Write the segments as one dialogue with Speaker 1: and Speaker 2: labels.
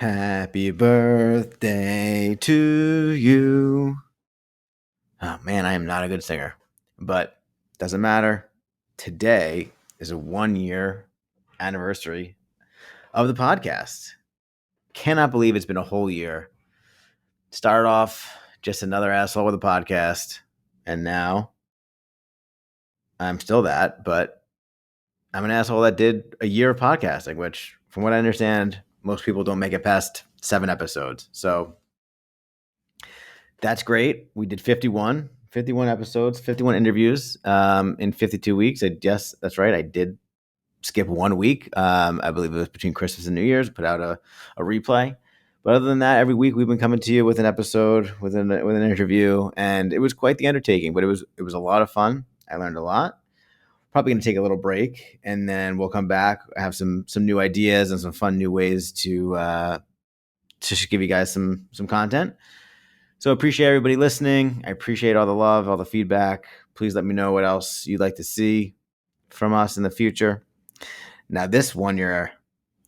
Speaker 1: Happy birthday to you. Oh man, I am not a good singer, but doesn't matter. Today is a 1 year anniversary of the podcast. Cannot believe it's been a whole year. Started off just another asshole with a podcast, and now I'm still that, but I'm an asshole that did a year of podcasting, which, from what I understand, most people don't make it past 7 episodes. So that's great. We did 51 episodes, 51 interviews in 52 weeks. I guess that's right. I did skip 1 week. I believe it was between Christmas and New Year's, put out a replay. But other than that, every week we've been coming to you with an episode, with an interview, and it was quite the undertaking. But it was a lot of fun. I learned a lot. Probably going to take a little break, and then we'll come back, have some new ideas and some fun new ways to give you guys some content. So appreciate everybody listening. I appreciate all the love, all the feedback. Please let me know what else you'd like to see from us in the future. Now, this 1 year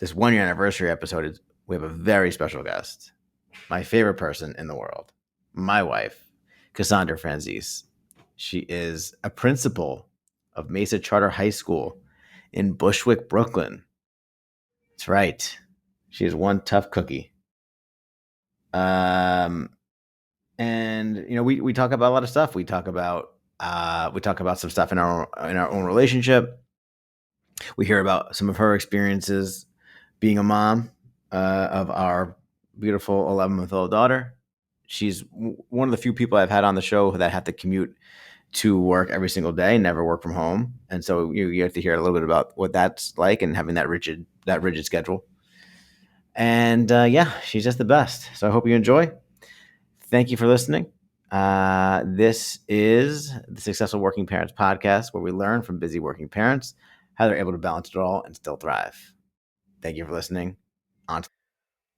Speaker 1: anniversary episode we have a very special guest, my favorite person in the world, my wife, Cassandra Franzese. She is a principal of MESA Charter High School in Bushwick, Brooklyn. That's right. She is one tough cookie. And we talk about a lot of stuff. We talk about some stuff in our own relationship. We hear about some of her experiences being a mom of our beautiful 11-month-old daughter. She's one of the few people I've had on the show that have to commute to work every single day, never work from home, and so you have to hear a little bit about what that's like and having that rigid schedule. And she's just the best. So I hope you enjoy. Thank you for listening. This is the Successful Working Parents Podcast, where we learn from busy working parents how they're able to balance it all and still thrive. Thank you for listening.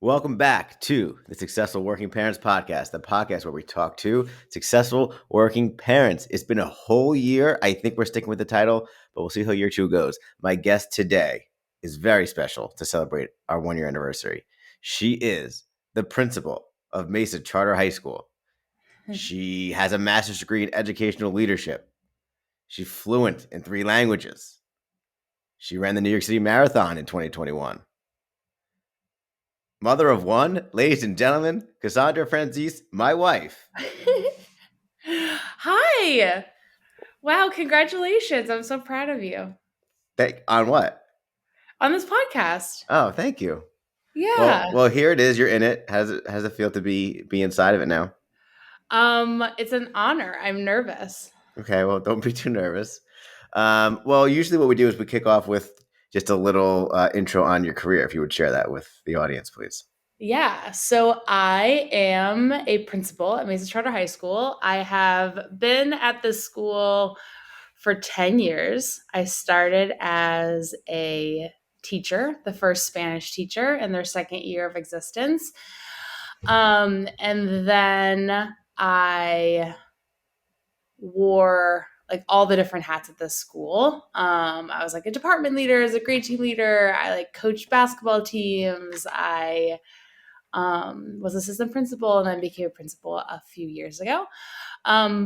Speaker 1: Welcome back to the Successful Working Parents Podcast, the podcast where we talk to successful working parents. It's been a whole year. I think we're sticking with the title, but we'll see how year 2 goes. My guest today is very special to celebrate our 1 year anniversary. She is the principal of MESA Charter High School. She has a master's degree in educational leadership. She's fluent in 3 languages. She ran the New York City Marathon in 2021. Mother of 1, ladies and gentlemen, Cassandra Franzese, my wife.
Speaker 2: Hi. Wow, congratulations. I'm so proud of you.
Speaker 1: On what?
Speaker 2: On this podcast.
Speaker 1: Oh, thank you.
Speaker 2: Yeah.
Speaker 1: Well, here it is. You're in it. How's it feel to be inside of it now?
Speaker 2: It's an honor. I'm nervous.
Speaker 1: Okay, well, don't be too nervous. Well, usually what we do is we kick off with just a little intro on your career. If you would share that with the audience, please.
Speaker 2: Yeah. So I am a principal at MESA Charter High School. I have been at this school for 10 years. I started as a teacher, the first Spanish teacher in their 2nd year of existence. And then I wore like all the different hats at this school. I was like a department leader, as a grade team leader. I like coached basketball teams. I was assistant principal and then became a principal a few years ago.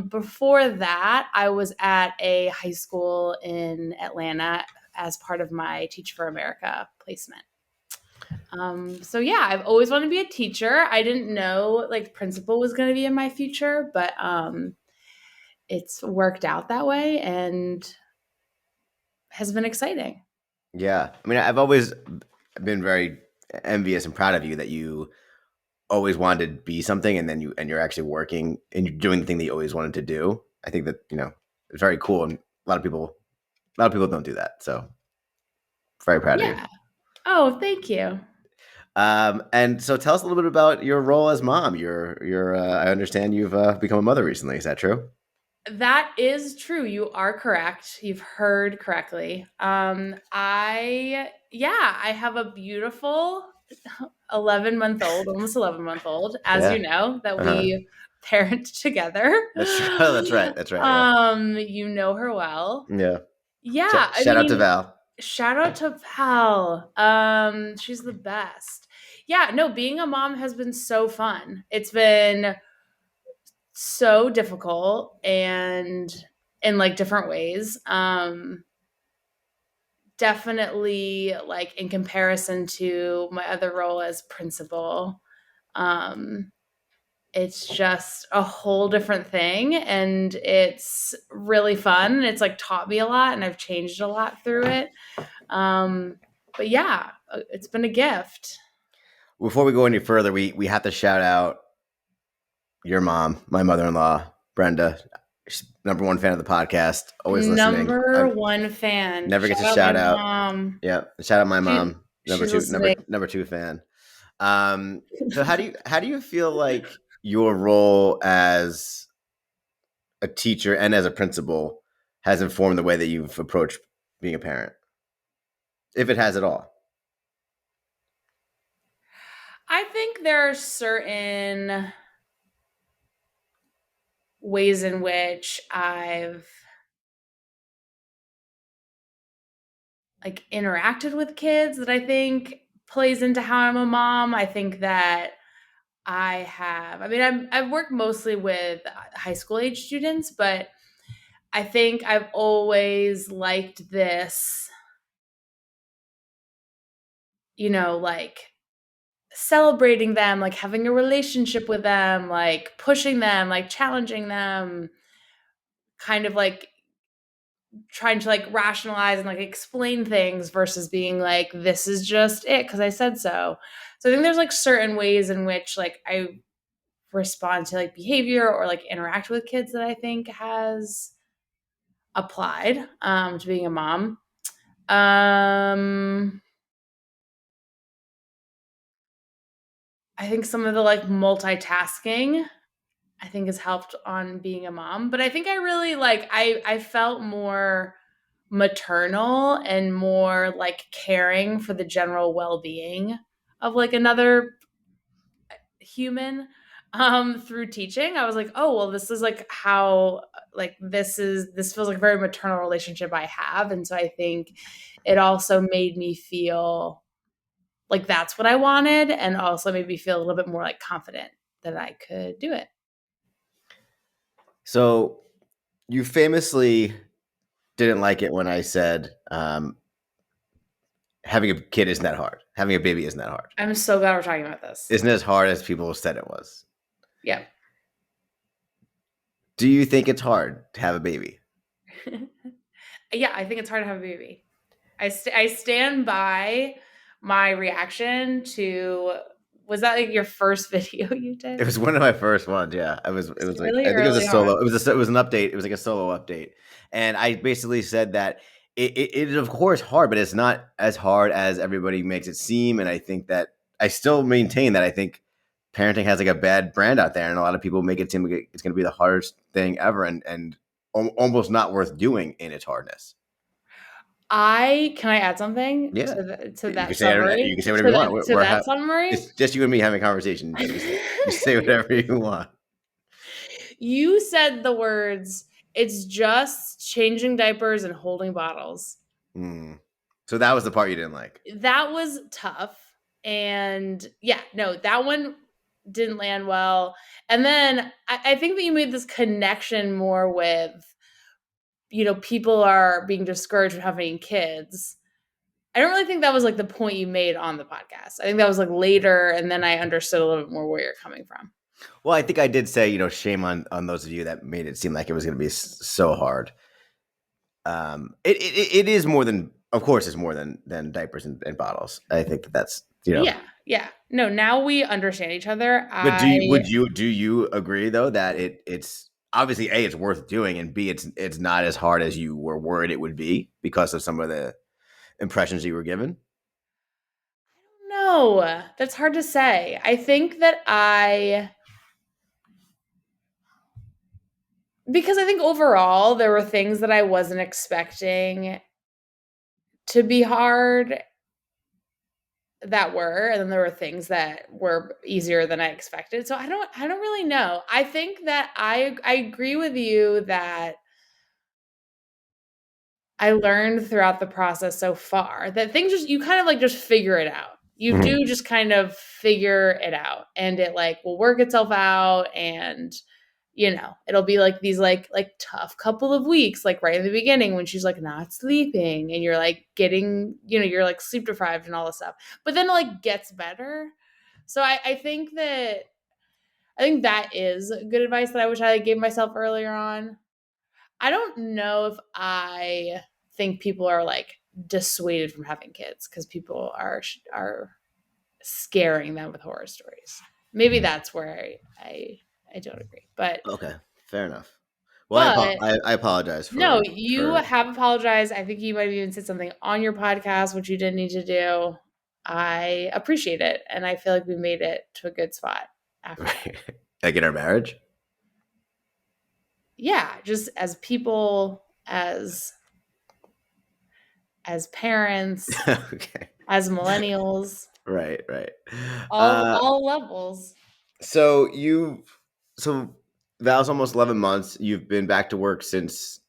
Speaker 2: Before that, I was at a high school in Atlanta as part of my Teach for America placement. So yeah, I've always wanted to be a teacher. I didn't know like principal was going to be in my future, but it's worked out that way and has been exciting.
Speaker 1: Yeah. I mean, I've always been very envious and proud of you that you always wanted to be something and then you're actually working and you're doing the thing that you always wanted to do. I think that, it's very cool. And a lot of people don't do that. So very proud of you.
Speaker 2: Oh, thank you.
Speaker 1: And so tell us a little bit about your role as mom. I understand you've become a mother recently. Is that true?
Speaker 2: That is true. You are correct. You've heard correctly. I have a beautiful 11-month-old, almost 11-month-old, as you know, that we parent together.
Speaker 1: That's right. Yeah.
Speaker 2: You know her well.
Speaker 1: Yeah.
Speaker 2: Yeah.
Speaker 1: Shout out to Val.
Speaker 2: Shout out to Val. She's the best. Yeah, no, being a mom has been so fun. It's been so difficult and in like different ways. Definitely like in comparison to my other role as principal. Um it's just a whole different thing and it's really fun. It's like taught me a lot and I've changed a lot through it. Um but yeah, it's been a gift.
Speaker 1: Before we go any further, we have to shout out your mom, my mother-in-law, Brenda. She's number one fan of the podcast, always listening.
Speaker 2: Number
Speaker 1: I
Speaker 2: one fan.
Speaker 1: never gets a
Speaker 2: Shout out my
Speaker 1: shout out.
Speaker 2: mom.
Speaker 1: Yeah, shout out my
Speaker 2: She
Speaker 1: mom, number
Speaker 2: she's
Speaker 1: two,
Speaker 2: listening.
Speaker 1: number two fan. So how do you feel like your role as a teacher and as a principal has informed the way that you've approached being a parent, if it has at all?
Speaker 2: I think there are certain ways in which I've like interacted with kids that I think plays into how I'm a mom. I think that I've worked mostly with high school age students, but I think I've always liked this, like celebrating them, like having a relationship with them, like pushing them, like challenging them, kind of like trying to like rationalize and like explain things versus being like this is just it because I said so. So I think there's like certain ways in which like I respond to like behavior or like interact with kids that I think has applied to being a mom. um I think some of the like multitasking I think has helped on being a mom, but I think I really like I felt more maternal and more like caring for the general well-being of like another human through teaching. I was like, oh well, this is like how like this feels like a very maternal relationship I have, and so I think it also made me feel like that's what I wanted, and also made me feel a little bit more like confident that I could do it.
Speaker 1: So you famously didn't like it when I said having a kid isn't that hard. Having a baby isn't that hard.
Speaker 2: I'm so glad we're talking about this.
Speaker 1: Isn't as hard as people said it was.
Speaker 2: Yeah.
Speaker 1: Do you think it's hard to have a baby?
Speaker 2: Yeah, I think it's hard to have a baby. I stand by my reaction to. Was that like your first video you did?
Speaker 1: It was one of my first ones. Yeah, it
Speaker 2: It's
Speaker 1: was like
Speaker 2: really
Speaker 1: I think it was a
Speaker 2: early on.
Speaker 1: solo. It was an update. It was like a solo update, and I basically said that it is of course hard, but it's not as hard as everybody makes it seem. And I think that I still maintain that I think parenting has like a bad brand out there, and a lot of people make it seem like it's going to be the hardest thing ever, and almost not worth doing in its hardness.
Speaker 2: I can I add something
Speaker 1: Yeah,
Speaker 2: to
Speaker 1: you
Speaker 2: that
Speaker 1: can say
Speaker 2: summary
Speaker 1: you can say whatever you want.
Speaker 2: to that summary?
Speaker 1: It's just you and me having a conversation. You say whatever you want.
Speaker 2: You said the words. It's just changing diapers and holding bottles.
Speaker 1: Mm. So that was the part you didn't like.
Speaker 2: That was tough, and yeah, no, that one didn't land well. And then I think that you made this connection more with people are being discouraged from having kids. I don't really think that was like the point you made on the podcast. I think that was like later, and then I understood a little bit more where you're coming from.
Speaker 1: Well, I think I did say, shame on those of you that made it seem like it was going to be so hard. It is more than, of course, it's more than diapers and bottles. I think that's
Speaker 2: Yeah, yeah. No, now we understand each other.
Speaker 1: But do you agree though that it's obviously A, it's worth doing, and B, it's not as hard as you were worried it would be because of some of the impressions you were given?
Speaker 2: No, that's hard to say. I think that because I think overall there were things that I wasn't expecting to be hard that were, and then there were things that were easier than I expected. So I don't really know. I think that I agree with you that I learned throughout the process so far that things just you kind of like just figure it out. You
Speaker 1: Mhm.
Speaker 2: do just kind of figure it out, and it like will work itself out, and it'll be like these like tough couple of weeks, like right in the beginning when she's like not sleeping and you're like getting, you're like sleep deprived and all this stuff. But then it like gets better. So I think that is good advice that I wish I gave myself earlier on. I don't know if I think people are like dissuaded from having kids because people are scaring them with horror stories. Maybe that's where I don't agree. But
Speaker 1: Okay, fair enough. Well,
Speaker 2: but
Speaker 1: I apologize
Speaker 2: no,
Speaker 1: for
Speaker 2: you have apologized. I think you might have even said something on your podcast which you didn't need to do. I appreciate it, and I feel like we made it to a good spot after that.
Speaker 1: like in our marriage.
Speaker 2: Yeah, just as people, as parents,
Speaker 1: Okay.
Speaker 2: as millennials,
Speaker 1: Right, right.
Speaker 2: all
Speaker 1: Uh,
Speaker 2: all levels.
Speaker 1: so so that was almost 11 months. You've been back to work since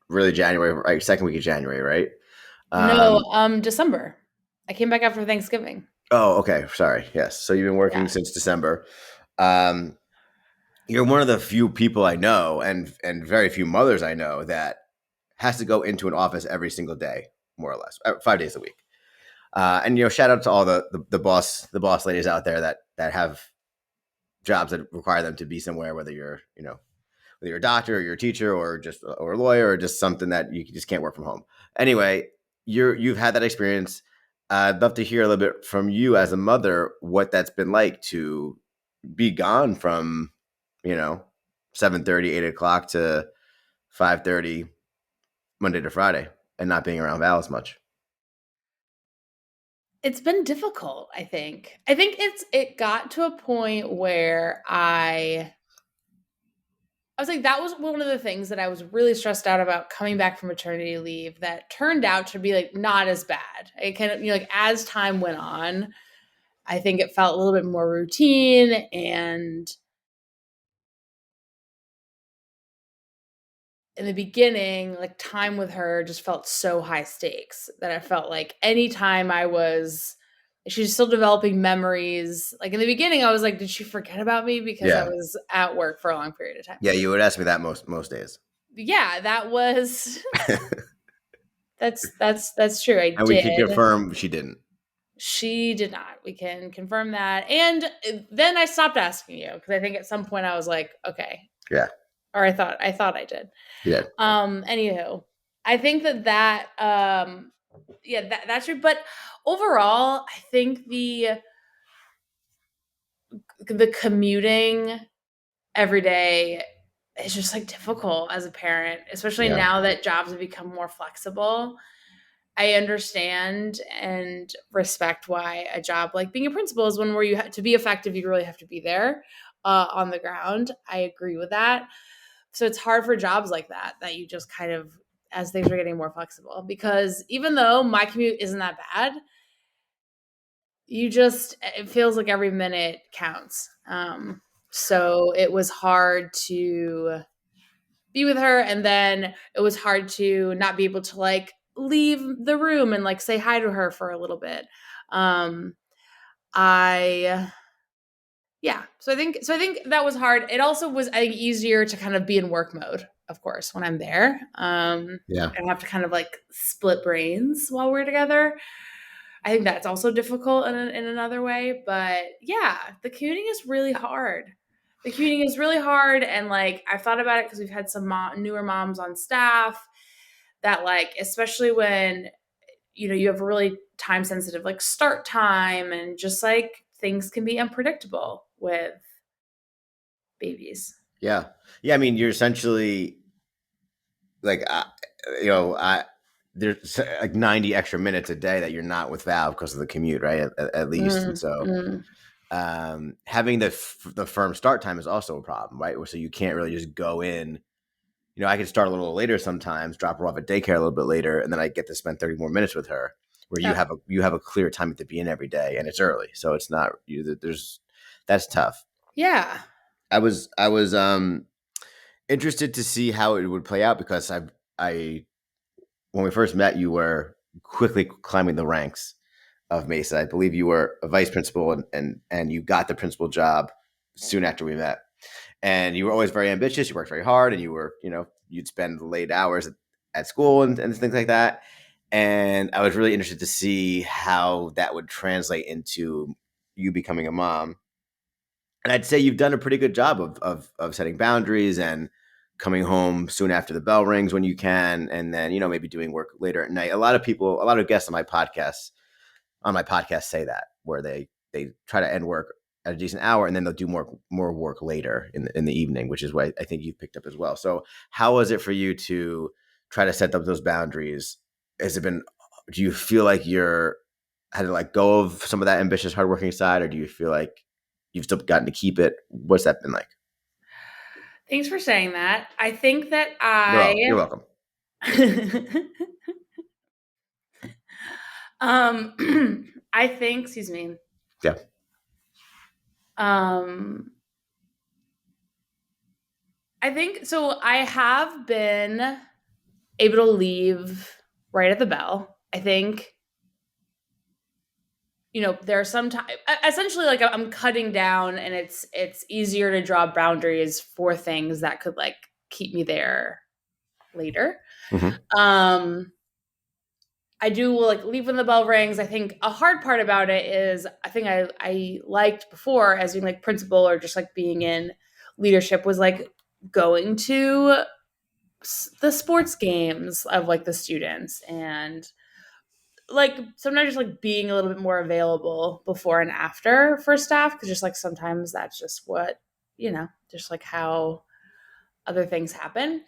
Speaker 1: really January, right? Second week of January, right?
Speaker 2: No,
Speaker 1: Um,
Speaker 2: December. I came back after Thanksgiving.
Speaker 1: oh, okay. Sorry. Yes. So you've been working
Speaker 2: Yeah.
Speaker 1: since December. Um, you're one of the few people I know, and very few mothers I know that has to go into an office every single day, more or less, 5 days a week. And shout out to all the boss ladies out there that have jobs that require them to be somewhere, whether whether you're a doctor or you're a teacher or a lawyer or just something that you just can't work from home. Anyway, you've had that experience. I'd love to hear a little bit from you as a mother what that's been like to be gone from, you know, 7:30, 8 o'clock to 5:30 Monday to Friday and not being around Val as much.
Speaker 2: It's been difficult, I think. I think it got to a point where I was like, that was one of the things that I was really stressed out about coming back from maternity leave that turned out to be like not as bad. It kind of, like as time went on, I think it felt a little bit more routine, and in the beginning, like time with her just felt so high stakes that I felt like anytime she's still developing memories. Like in the beginning, I was like, did she forget about me because I
Speaker 1: Yeah.
Speaker 2: was at work for a long period of time?
Speaker 1: Yeah, you would ask me that most days.
Speaker 2: Yeah, that was that's true. I
Speaker 1: And we can
Speaker 2: did.
Speaker 1: confirm she didn't.
Speaker 2: She did not. We can confirm that. And then I stopped asking you because I think at some point I was like, okay,
Speaker 1: Yeah.
Speaker 2: or I thought I did.
Speaker 1: Yeah.
Speaker 2: Anywho, I think yeah, that's true. But overall, I think the commuting every day is just like difficult as a parent, especially
Speaker 1: Yeah.
Speaker 2: now that jobs have become more flexible. I understand and respect why a job like being a principal is one where to be effective, you really have to be there on the ground. I agree with that. So it's hard for jobs like that you just kind of, as things are getting more flexible, because even though my commute isn't that bad, it feels like every minute counts. So it was hard to be with her, and then it was hard to not be able to like leave the room and like say hi to her for a little bit. um I Yeah, so I think that was hard. It also was, I think, easier to kind of be in work mode, of course, when I'm there.
Speaker 1: Yeah.
Speaker 2: I don't have to kind of like split brains while we're together. I think that's also difficult in another way. But yeah, the commuting is really hard. The commuting is really hard. And like, I've thought about it because we've had some newer moms on staff that, like, especially when, you have a really time sensitive, like start time, and just like things can be unpredictable with babies.
Speaker 1: Yeah. Yeah. I mean, you're essentially like, I there's like 90 extra minutes a day that you're not with Val because of the commute, right? At least. And
Speaker 2: Mm,
Speaker 1: so,
Speaker 2: mm.
Speaker 1: having the firm start time is also a problem, right? So you can't really just go in. I could start a little later sometimes, drop her off at daycare a little bit later, and then I get to spend 30 more minutes with her. Where
Speaker 2: Oh,
Speaker 1: you have a clear time to be in every day, and it's early, so it's not there's that's tough.
Speaker 2: yeah.
Speaker 1: I was interested to see how it would play out because I when we first met, you were quickly climbing the ranks. of MESA. I believe you were a vice principal, and you got the principal job soon after we met. And you were always very ambitious. You worked very hard, and you were, you'd spend late hours at school and things like that. And I was really interested to see how that would translate into you becoming a mom. And I'd say you've done a pretty good job of setting boundaries and coming home soon after the bell rings when you can, and then maybe doing work later at night. A lot of guests on my podcast say that, where they try to end work at a decent hour, and then they'll do more work later in the evening, which is what I think you've picked up as well. So how was it for you to try to set up those boundaries? Do you feel like you're had to let go of some of that ambitious, hardworking side, or do you feel like you've still gotten to keep it? What's that been like?
Speaker 2: Thanks for saying that. I think that
Speaker 1: You're welcome.
Speaker 2: I think, excuse me.
Speaker 1: Yeah.
Speaker 2: I think so. I have been able to leave right at the bell. I think, there are some time, essentially, like I'm cutting down, and it's easier to draw boundaries for things that could like keep me there later.
Speaker 1: Mm-hmm.
Speaker 2: I do like leave when the bell rings. I think a hard part about it is I think I liked before as being like principal or just like being in leadership was like going to the sports games of like the students and like sometimes just like being a little bit more available before and after for staff because just like sometimes that's just what just like how other things happen.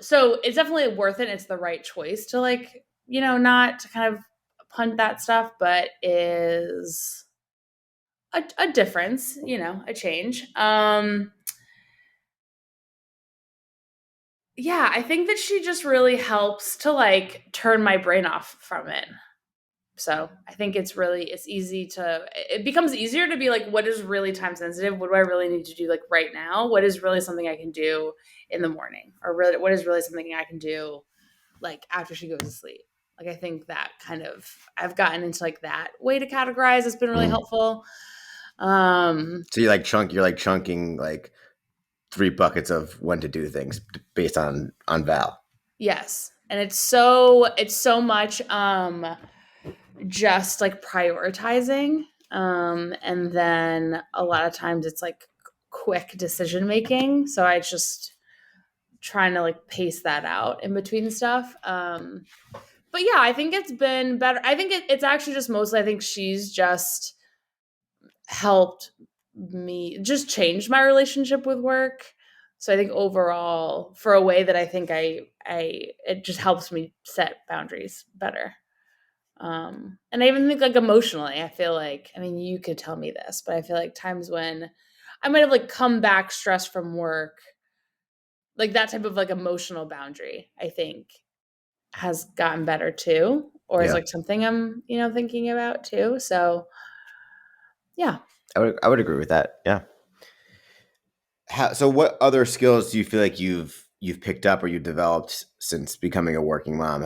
Speaker 2: So it's definitely worth it. It's the right choice to like not to kind of punt that stuff, but is a difference, a change. Yeah, I think that she just really helps to like turn my brain off from it. So I think it's easy it becomes easier to be like, what is really time sensitive? What do I really need to do like right now? What is really something I can do in the morning? Or really, what is really something I can do like after she goes to sleep? Like, I think that kind of, I've gotten into like that way to categorize. It's been really helpful.
Speaker 1: So you're chunking like 3 buckets of when to do things based on Val.
Speaker 2: Yes. And it's so much, just like prioritizing. And then a lot of times it's like quick decision making. So I just trying to like pace that out in between stuff. But yeah, I think it's been better. I think it's actually just mostly, I think she's just helped me just change my relationship with work. So I think overall, for a way that I think it just helps me set boundaries better. And I even think like emotionally, I feel like, I mean, you could tell me this, but I feel like times when I might have like come back stressed from work, like that type of like emotional boundary, I think has gotten better too, or is like something I'm, thinking about too. So yeah.
Speaker 1: I would agree with that. Yeah. So what other skills do you feel like you've picked up or you've developed since becoming a working mom?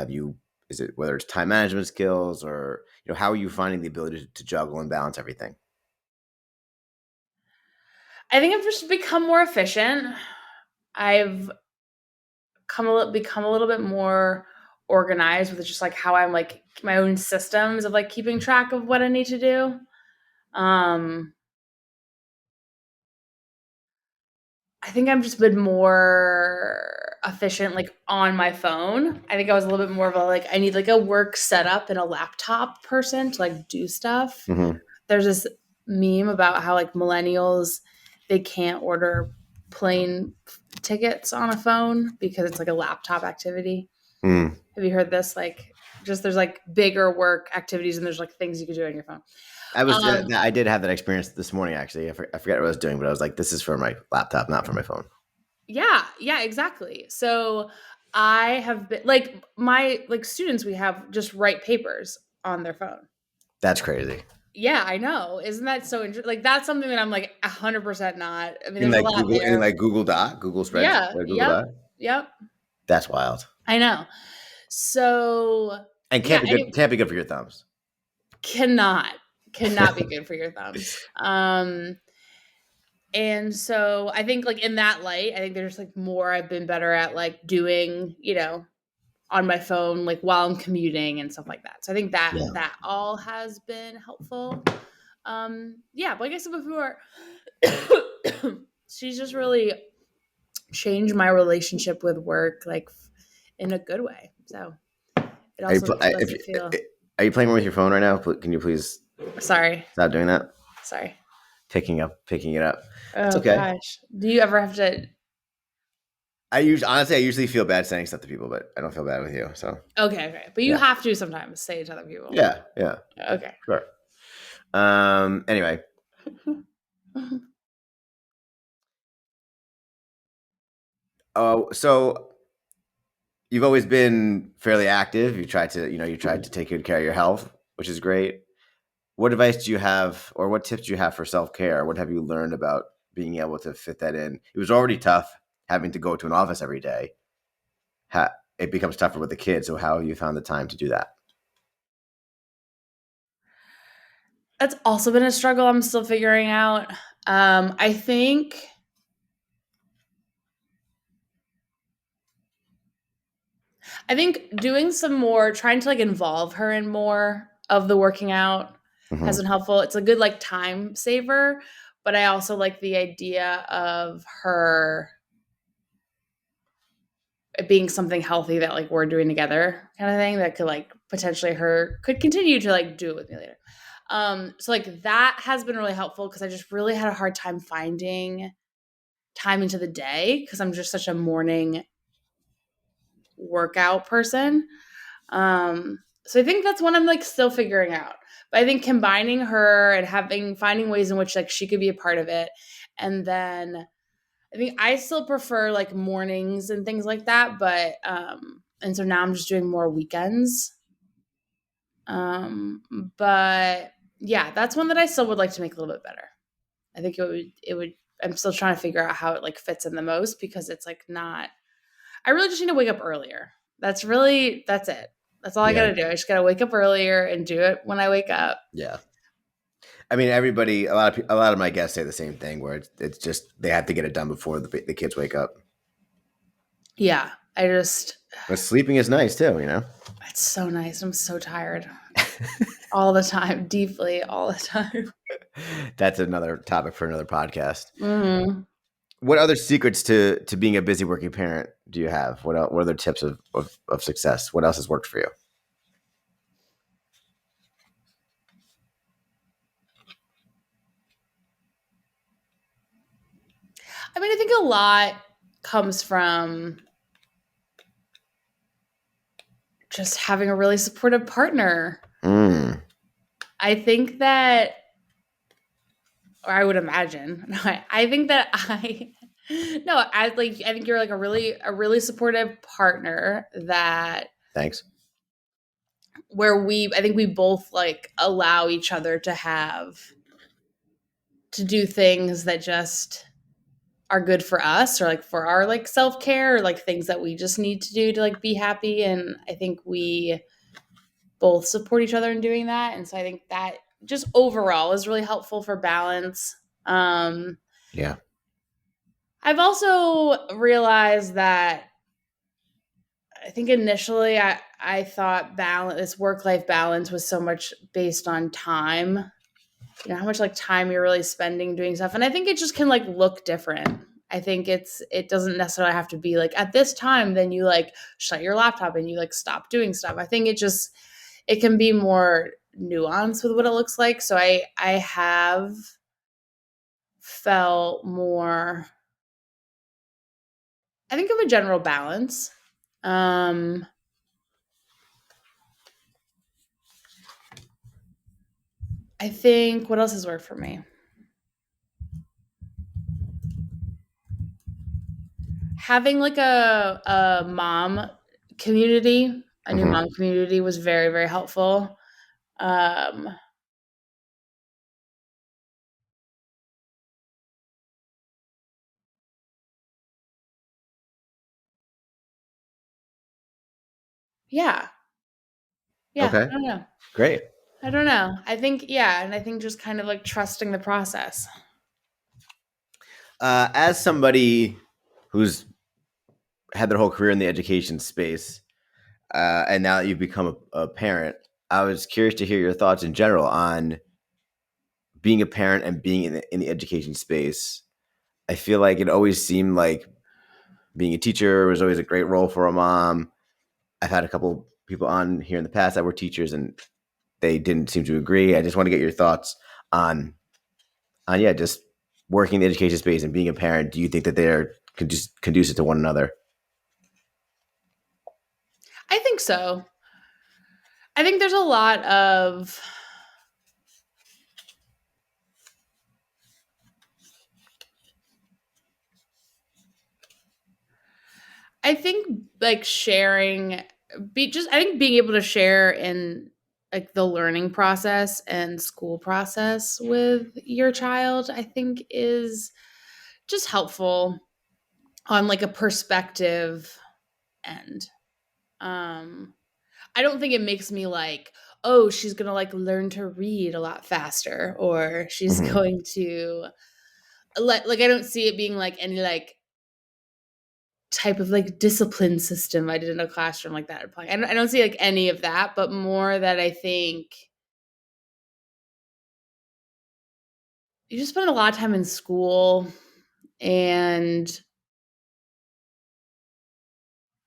Speaker 1: Is it whether it's time management skills or, how are you finding the ability to juggle and balance everything?
Speaker 2: I think I've just become more efficient. I've become a little bit more organized with just like how I'm like my own systems of like keeping track of what I need to do. I think I've just been more efficient like on my phone. I think I was a little bit more of a like I need like a work setup and a laptop person to like do stuff.
Speaker 1: Mm-hmm.
Speaker 2: There's this meme about how like millennials they can't order plane tickets on a phone because it's like a laptop activity.
Speaker 1: Mm.
Speaker 2: Have you heard this? Like just there's like bigger work activities and there's like things you could do on your phone.
Speaker 1: I did have that experience this morning, actually. I forget what I was doing, but I was like, this is for my laptop, not for my phone.
Speaker 2: Yeah, exactly. So I have been like my like students we have just write papers on their phone.
Speaker 1: That's crazy.
Speaker 2: Yeah, I know. Isn't that so interesting? Like that's something that I'm like 100% not. I mean,
Speaker 1: In
Speaker 2: there's a
Speaker 1: like
Speaker 2: lot
Speaker 1: Google,
Speaker 2: there.
Speaker 1: Google Spreadsheet,
Speaker 2: Yeah.
Speaker 1: Google Doc.
Speaker 2: Yep.
Speaker 1: That's wild.
Speaker 2: I know. So
Speaker 1: And
Speaker 2: yeah,
Speaker 1: can't be good for your thumbs.
Speaker 2: cannot be good for your thumbs. And so I think like in that light, I think there's like more I've been better at like doing, on my phone, like while I'm commuting and stuff like that. So I think that
Speaker 1: Yeah.
Speaker 2: that all has been helpful. Yeah, but like I said before, she's just really changed my relationship with work, like in a good way. So it
Speaker 1: Are you,
Speaker 2: also doesn't feel.
Speaker 1: are you playing with your phone right now? Can you please
Speaker 2: Sorry,
Speaker 1: stop doing that?
Speaker 2: sorry.
Speaker 1: Picking it up. It's
Speaker 2: Oh
Speaker 1: okay.
Speaker 2: gosh, do you ever have to?
Speaker 1: I usually feel bad saying stuff to people, but I don't feel bad with you. So
Speaker 2: Okay, but you
Speaker 1: yeah,
Speaker 2: have to sometimes say it to other people.
Speaker 1: yeah,
Speaker 2: Okay.
Speaker 1: sure. Anyway, so you've always been fairly active. You tried to take good care of your health, which is great. What advice do you have, or what tips do you have for self care? What have you learned about being able to fit that in? It was already tough having to go to an office every day. It becomes tougher with the kids. So how have you found the time to do that?
Speaker 2: That's also been a struggle I'm still figuring out. I think doing some more, trying to like involve her in more of the working out has
Speaker 1: Hmm.
Speaker 2: been helpful. It's a good like time saver, but I also like the idea of her it being something healthy that like we're doing together kind of thing that could like potentially her could continue to like do it with me later. So like that has been really helpful because I just really had a hard time finding time into the day because I'm just such a morning workout person. So I think that's one I'm like still figuring out. But I think combining her and finding ways in which like she could be a part of it. And then I think I still prefer like mornings and things like that, but and so now I'm just doing more weekends. But yeah, that's one that I still would like to make a little bit better. I think it would I'm still trying to figure out how it like fits in the most because it's like not I really just need to wake up earlier. That's it. That's all I
Speaker 1: Yeah,
Speaker 2: gotta do. I just gotta wake up earlier and do it when I wake up.
Speaker 1: yeah. I mean, a lot of my guests say the same thing, where it's just they have to get it done before the kids wake up.
Speaker 2: Yeah. I just
Speaker 1: But sleeping is nice too, you know.
Speaker 2: it's so nice. I'm so tired. All the time, deeply all the time.
Speaker 1: That's another topic for another podcast.
Speaker 2: Mhm.
Speaker 1: What other secrets to being a busy working parent do you have? What other tips of success? What else has worked for you?
Speaker 2: I mean, I think a lot comes from just having a really supportive partner.
Speaker 1: Mm,
Speaker 2: I think that or I would imagine. No, I think that I no, I think you're like a really supportive partner that
Speaker 1: thanks.
Speaker 2: where I think we both like allow each other to do things that just are good for us or like for our like self-care or like things that we just need to do to like be happy and I think we both support each other in doing that and so I think that just overall is really helpful for balance.
Speaker 1: Yeah.
Speaker 2: I've also realized that I think initially I thought this work life balance was so much based on time, how much like time you're really spending doing stuff, and I think it just can like look different. I think it doesn't necessarily have to be like at this time then you like shut your laptop and you like stop doing stuff. I think it can be more nuanced with what it looks like. So I have felt more I think of a general balance. Um, I think what else has worked for me? Having like a mom community, a new
Speaker 1: Hmm.
Speaker 2: mom community was very, very helpful. Um, yeah, yeah,
Speaker 1: Okay.
Speaker 2: I don't know.
Speaker 1: Great.
Speaker 2: I don't know. I think, yeah. And I think just kind of like trusting the process.
Speaker 1: As somebody who's had their whole career in the education space, and now that you've become a parent, I was curious to hear your thoughts in general on being a parent and being in the education space. I feel like it always seemed like being a teacher was always a great role for a mom. I've had a couple people on here in the past that were teachers, and they didn't seem to agree. I just want to get your thoughts on yeah, just working in the education space and being a parent. Do you think that they're conducive to one another?
Speaker 2: I think so. I think there's a lot of I think like sharing I think being able to share in like the learning process and school process with your child, I think is just helpful on like a perspective end. Um I don't think it makes me like, oh, she's going to like learn to read a lot faster or she's
Speaker 1: Mm-hmm.
Speaker 2: going to like I don't see it being like any like type of like discipline system I did in a classroom like that applying. I don't see like any of that, but more that I think you just spend a lot of time in school and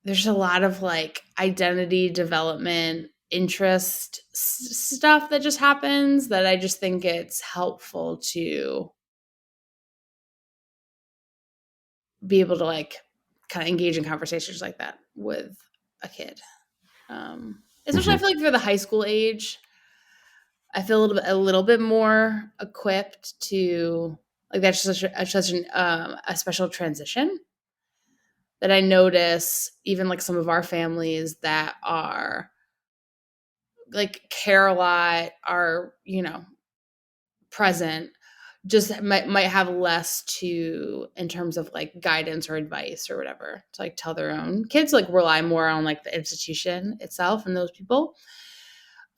Speaker 2: there's a lot of like identity development interest stuff that just happens that I just think it's helpful to be able to like kind of engage in conversations like that with a kid. Especially I
Speaker 1: Mm-hmm.
Speaker 2: feel like for the high school age, I feel a little bit more equipped to like that's such a special transition that I notice even like some of our families that are like care a lot are present just might have less to in terms of like guidance or advice or whatever to like tell their own kids like rely more on like the institution itself and those people.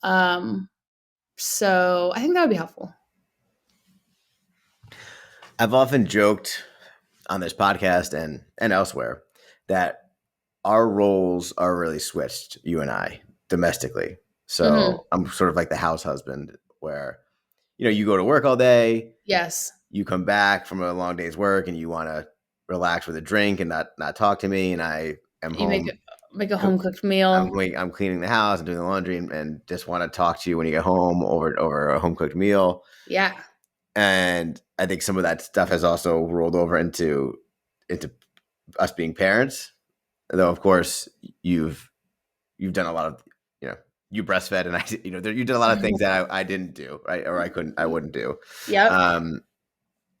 Speaker 2: um so I think that would be helpful.
Speaker 1: I've often joked on this podcast and elsewhere that our roles are really switched, you and I, domestically.
Speaker 2: Hmm.
Speaker 1: So I'm sort of like the house husband where, you go to work all day,
Speaker 2: Yes.
Speaker 1: you come back from a long day's work and you want to relax with a drink and not talk to me. And I am
Speaker 2: You
Speaker 1: home,
Speaker 2: make a
Speaker 1: cook,
Speaker 2: home cooked meal.
Speaker 1: I'm cleaning the house and doing the laundry and just want to talk to you when you get home over a home cooked meal.
Speaker 2: Yeah.
Speaker 1: And I think some of that stuff has also rolled over into us being parents. Though of course you've done a lot of, you know, you breastfed and you did a lot of things that I didn't do, right? Or I wouldn't do.
Speaker 2: Yep.
Speaker 1: Um,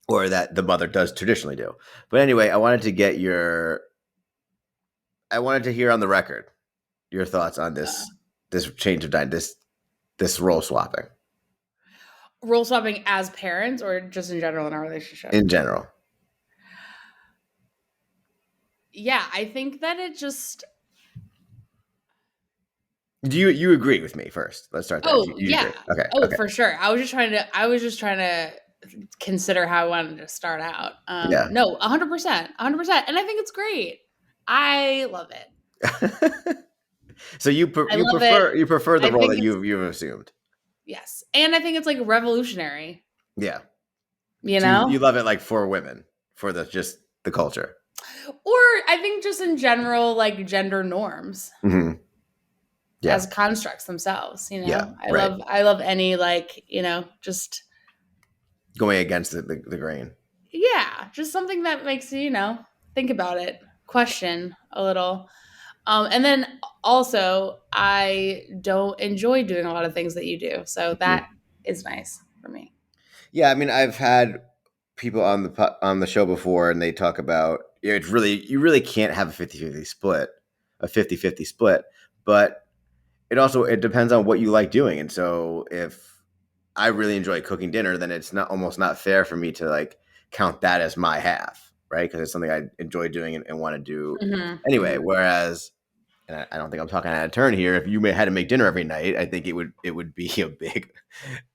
Speaker 1: or that the mother does traditionally do. But anyway, I wanted to hear on the record your thoughts on this change of this role swapping
Speaker 2: Role swapping as parents or just in general in our relationship?
Speaker 1: in general.
Speaker 2: Yeah, I think that it just
Speaker 1: Do you agree with me first? Let's start there.
Speaker 2: oh
Speaker 1: You
Speaker 2: yeah.
Speaker 1: agree? Okay,
Speaker 2: Oh,
Speaker 1: okay,
Speaker 2: for sure. I was just trying to consider how I wanted to start out.
Speaker 1: yeah.
Speaker 2: No, 100%, 100%, and I think it's great. I love it.
Speaker 1: So
Speaker 2: I love it.
Speaker 1: you prefer the
Speaker 2: I
Speaker 1: role
Speaker 2: think
Speaker 1: that
Speaker 2: it's
Speaker 1: you've assumed.
Speaker 2: yes, and I think it's like revolutionary.
Speaker 1: Yeah.
Speaker 2: You
Speaker 1: So
Speaker 2: know,
Speaker 1: you love it like for women, for just the culture.
Speaker 2: or I think just in general, like gender norms
Speaker 1: Hmm. Yeah.
Speaker 2: as constructs themselves.
Speaker 1: Yeah. Right.
Speaker 2: I love any like just
Speaker 1: Going against the grain.
Speaker 2: yeah, just something that makes you think about it, question a little. And then also, I don't enjoy doing a lot of things that you do. So
Speaker 1: Mhm.
Speaker 2: that is nice for me.
Speaker 1: Yeah, I mean, I've had people on on the show before, and they talk about, it's really, you really can't have a 50-50 split, a 50-50 split, but it depends on what you like doing. And so if I really enjoy cooking dinner, then it's not almost not fair for me to like count that as my half, right? Because it's something I enjoy doing and want to do
Speaker 2: Hmm.
Speaker 1: anyway.
Speaker 2: Hmm.
Speaker 1: Whereas and I don't think I'm talking out of turn here. If you had to make dinner every night, I think it would be a big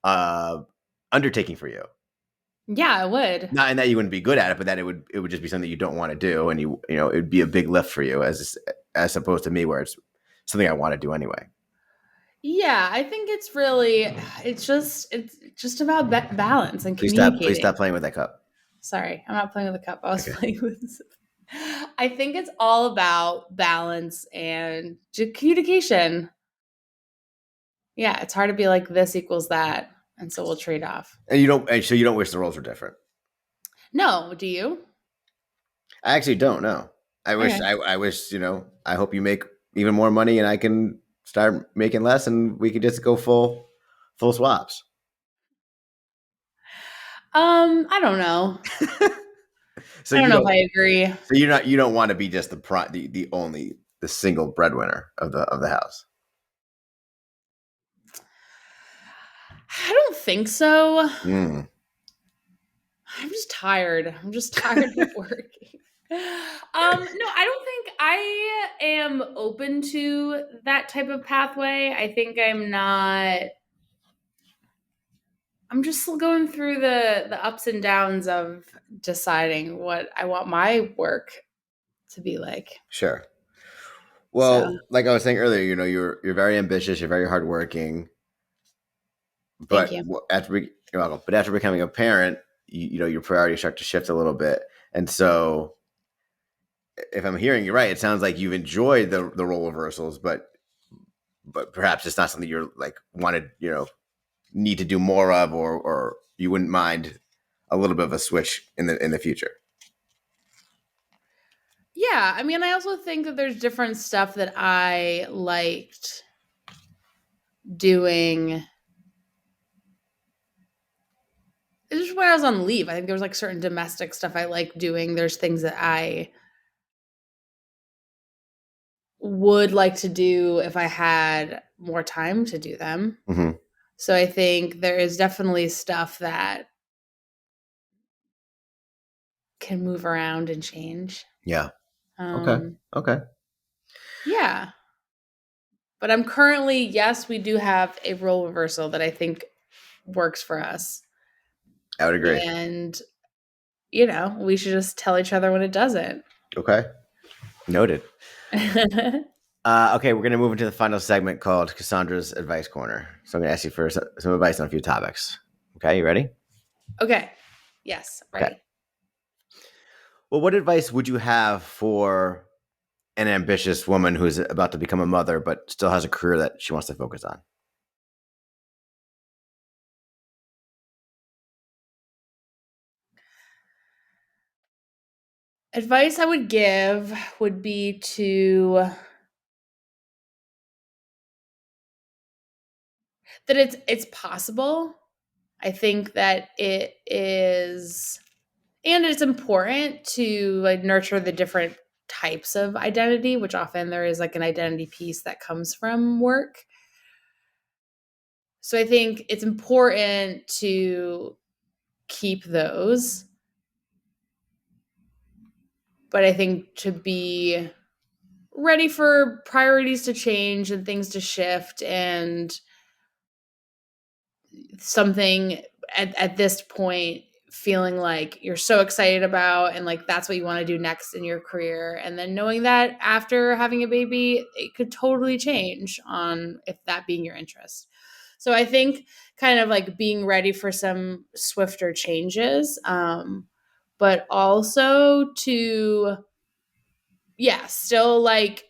Speaker 1: uh, undertaking for you.
Speaker 2: Yeah, it would.
Speaker 1: Not in that you wouldn't be good at it, but that it would just be something you don't want to do, and it would be a big lift for you as opposed to me, where it's something I want to do anyway.
Speaker 2: Yeah, I think it's just about balance and
Speaker 1: Please
Speaker 2: communicating.
Speaker 1: stop playing with that cup.
Speaker 2: Sorry, I'm not playing with the cup. I was
Speaker 1: Okay.
Speaker 2: playing with. I think it's all about balance and communication. Yeah, it's hard to be like this equals that, and so we'll trade off.
Speaker 1: So you don't wish the roles were different.
Speaker 2: No, do you?
Speaker 1: I actually don't know.
Speaker 2: Okay.
Speaker 1: I wish, I hope you make even more money and I can start making less and we could just go full swaps.
Speaker 2: I don't know.
Speaker 1: So
Speaker 2: I don't
Speaker 1: you
Speaker 2: know if
Speaker 1: don't
Speaker 2: I agree.
Speaker 1: so you don't want to be just the single breadwinner of the house.
Speaker 2: I don't think so.
Speaker 1: Mm,
Speaker 2: I'm just tired. I'm just tired of working. No, I don't think I am open to that type of pathway. I think I'm just still going through the ups and downs of deciding what I want my work to be like.
Speaker 1: sure.
Speaker 2: So,
Speaker 1: Well, like I was saying earlier, you're very ambitious, you're very hardworking,
Speaker 2: thank
Speaker 1: but
Speaker 2: you.
Speaker 1: you're welcome. But after becoming a parent, your priorities start to shift a little bit, and so if I'm hearing you right, it sounds like you've enjoyed the role reversals, but perhaps it's not something you're like wanted, need to do more of, or you wouldn't mind a little bit of a switch in the future.
Speaker 2: Yeah, I mean, I also think that there's different stuff that I liked doing. This is when I was on leave. I think there was like certain domestic stuff I liked doing. There's things that I would like to do if I had more time to do them.
Speaker 1: Mm-hmm.
Speaker 2: So I think there is definitely stuff that can move around and change.
Speaker 1: Yeah. Okay.
Speaker 2: Um,
Speaker 1: Okay.
Speaker 2: yeah. But I'm currently, yes, we do have a role reversal that I think works for us.
Speaker 1: I would agree.
Speaker 2: And, we should just tell each other when it doesn't.
Speaker 1: Okay. Noted. Okay, we're going to move into the final segment called Cassandra's Advice Corner. So I'm going to ask you for some advice on a few topics. Okay, you ready?
Speaker 2: Okay. Yes,
Speaker 1: Okay.
Speaker 2: ready.
Speaker 1: Well, what advice would you have for an ambitious woman who's about to become a mother, but still has a career that she wants to focus on?
Speaker 2: Advice I would give would be that it's possible. I think that it is, and it's important to like nurture the different types of identity, which often there is like an identity piece that comes from work. So I think it's important to keep those, but I think to be ready for priorities to change and things to shift, and something at this point feeling like you're so excited about and like that's what you want to do next in your career, and then knowing that after having a baby it could totally change on if that being your interest. So I think kind of like being ready for some swifter changes, but also to, yeah, still like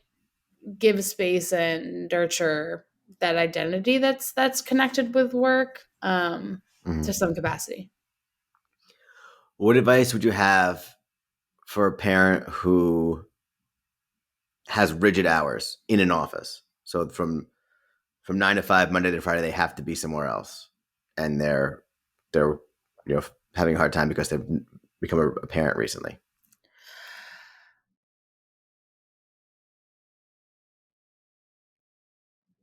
Speaker 2: give space and nurture that identity that's connected with work,
Speaker 1: Mm-hmm.
Speaker 2: to some capacity.
Speaker 1: What advice would you have for a parent who has rigid hours in an office? So from 9 to 5, Monday to Friday, they have to be somewhere else, and they're having a hard time because they've become a parent recently.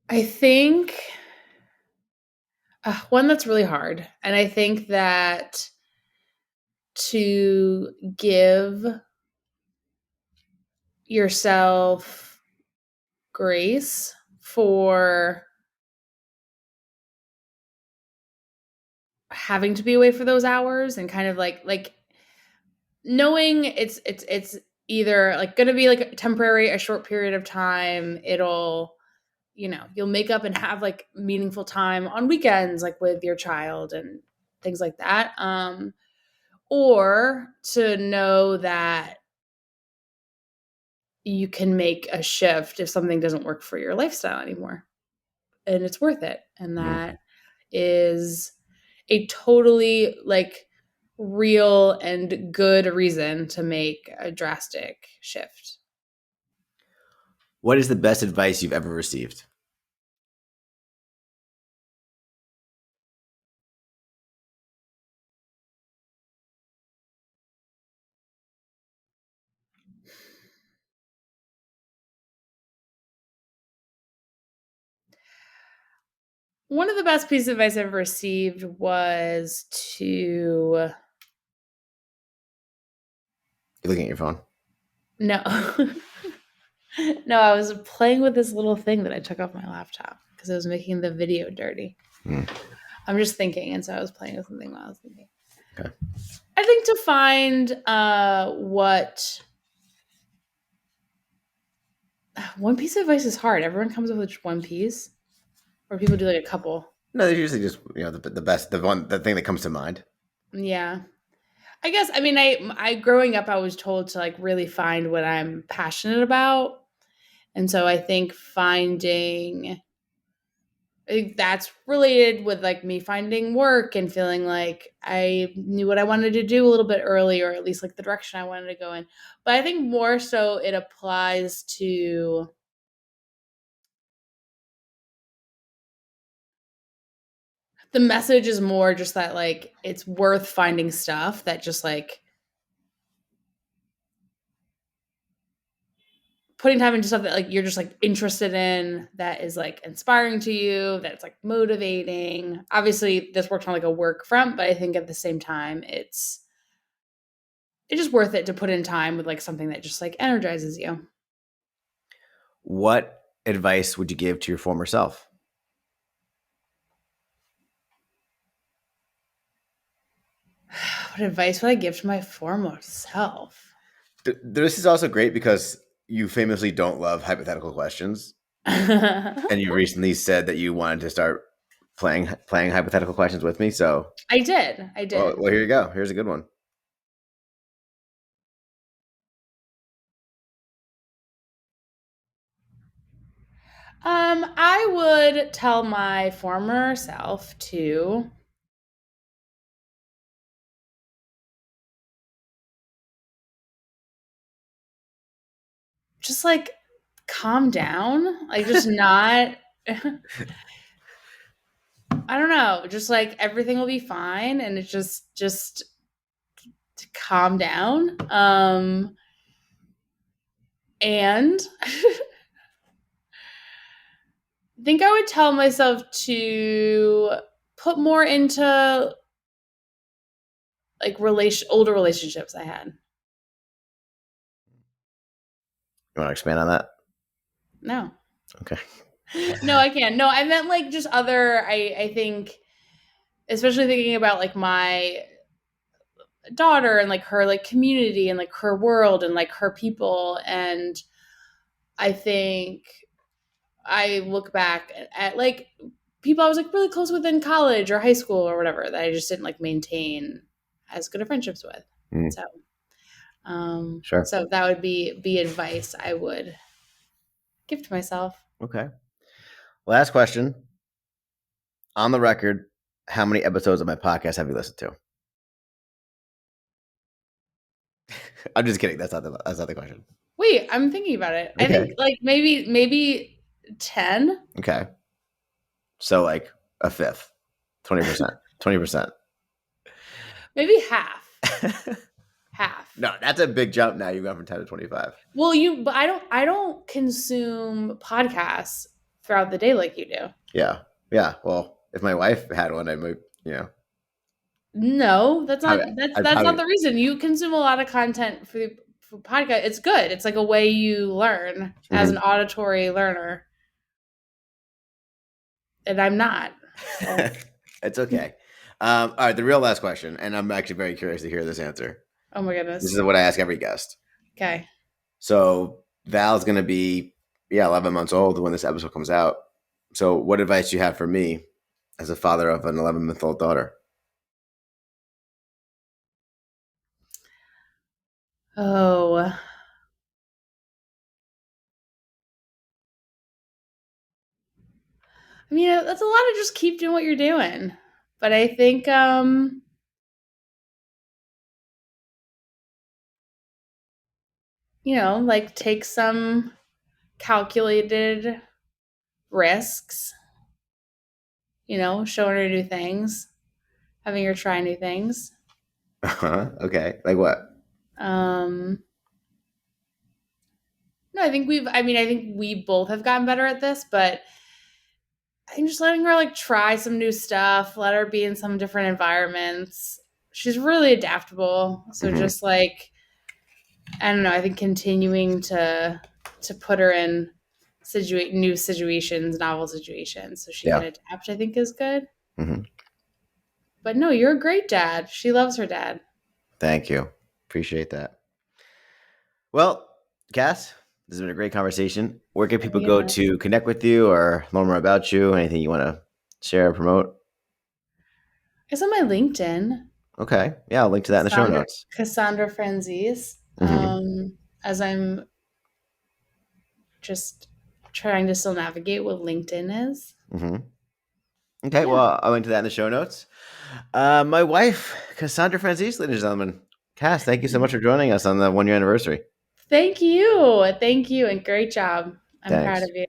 Speaker 2: I think one that's really hard, and I think that to give yourself grace for having to be away for those hours, and kind of like knowing it's either like going to be like temporary, a short period of time. It'll, you'll make up and have like meaningful time on weekends, like with your child and things like that. Or to know that you can make a shift if something doesn't work for your lifestyle anymore, and it's worth it. And that is a totally like real and good reason to make a drastic shift.
Speaker 1: What is the best advice you've ever received?
Speaker 2: One of the best pieces of advice I've ever received was to
Speaker 1: You're looking at your phone.
Speaker 2: no. No, I was playing with this little thing that I took off my laptop because it was making the video dirty. I'm just thinking, and so I was playing with something while I was thinking.
Speaker 1: Okay.
Speaker 2: I think to find what one piece of advice is hard. Everyone comes up with just one piece, or people do like a couple.
Speaker 1: No, they're usually just the best, the thing that comes to mind.
Speaker 2: Yeah, I guess. I mean, I growing up, I was told to like really find what I'm passionate about, and so I think that's related with like me finding work and feeling like I knew what I wanted to do a little bit earlier, or at least like the direction I wanted to go in. But I think more so it applies to the message is more just that like it's worth finding stuff that just like putting time into stuff that like you're just like interested in, that is like inspiring to you, that it's like motivating. Obviously this works on like a work front, but I think at the same time it's just worth it to put in time with like something that just like energizes you.
Speaker 1: What advice would you give to your former self?
Speaker 2: What advice would I give to my former self?
Speaker 1: This is also great because you famously don't love hypothetical questions, and you recently said that you wanted to start playing hypothetical questions with me. So
Speaker 2: I did.
Speaker 1: well, here you go. Here's a good one.
Speaker 2: I would tell my former self to just like calm down, like just not I don't know, just like everything will be fine, and it's just to calm down. And I think I would tell myself to put more into like older relationships I had.
Speaker 1: You want to expand on that?
Speaker 2: No.
Speaker 1: Okay.
Speaker 2: No, I can't. No, I meant like just other, I think, especially thinking about like my daughter and like her like community and like her world and like her people. And I think I look back at like people I was like really close with in college or high school or whatever that I just didn't like maintain as good of friendships with. So
Speaker 1: Sure.
Speaker 2: So that would be advice I would give to myself.
Speaker 1: Okay. Last question. On the record, how many episodes of my podcast have you listened to? I'm just kidding. That's not the question.
Speaker 2: Wait, I'm thinking about it.
Speaker 1: Okay.
Speaker 2: I think like maybe 10.
Speaker 1: Okay. So like a fifth, 20%, 20%.
Speaker 2: Maybe half. Half.
Speaker 1: No, that's a big jump. Now you've gone from 10 to 25.
Speaker 2: Well, but I don't consume podcasts throughout the day like you do.
Speaker 1: Yeah. Yeah. Well, if my wife had one, I might,
Speaker 2: No, that's not
Speaker 1: I'd
Speaker 2: not
Speaker 1: probably-
Speaker 2: the reason. You consume a lot of content podcast. It's good. It's like a way you learn as an auditory learner, and I'm not. So.
Speaker 1: It's okay. All right, the real last question, and I'm actually very curious to hear this answer.
Speaker 2: Oh my
Speaker 1: This
Speaker 2: goodness.
Speaker 1: is what I ask every guest.
Speaker 2: Okay.
Speaker 1: So Val's going to be 11 months old when this episode comes out. So what advice do you have for me as a father of an 11-month-old daughter?
Speaker 2: Oh. I mean, that's a lot to just keep doing what you're doing. But I think like take some calculated risks, showing her new things, having her try new things.
Speaker 1: Okay. Like what?
Speaker 2: No, I think we both have gotten better at this, but I think just letting her like try some new stuff, let her be in some different environments. She's really adaptable. So just like, I don't know, I think continuing to put her in new situations, novel situations, so she can
Speaker 1: Yeah.
Speaker 2: adapt, I think is good.
Speaker 1: Mm-hmm.
Speaker 2: But no, you're a great dad. She loves her dad.
Speaker 1: Thank you. Appreciate that. Well, Cass, this has been a great conversation. Where can people go
Speaker 2: Yeah.
Speaker 1: to connect with you or learn more about you? Anything you want to share or promote?
Speaker 2: It's on my LinkedIn.
Speaker 1: Okay. Yeah, I'll link to that in the show notes.
Speaker 2: Cassandra Franzese.
Speaker 1: Mm-hmm.
Speaker 2: As I'm just trying to still navigate what LinkedIn is.
Speaker 1: Mm-hmm. Okay,
Speaker 2: Yeah.
Speaker 1: well, I'll link to that in the show notes. My wife, Cassandra Franzese, ladies and gentlemen. Cass, thank you so much for joining us on the 1-year anniversary.
Speaker 2: Thank you. Thank you. And great job. I'm proud
Speaker 1: Thanks.
Speaker 2: of you.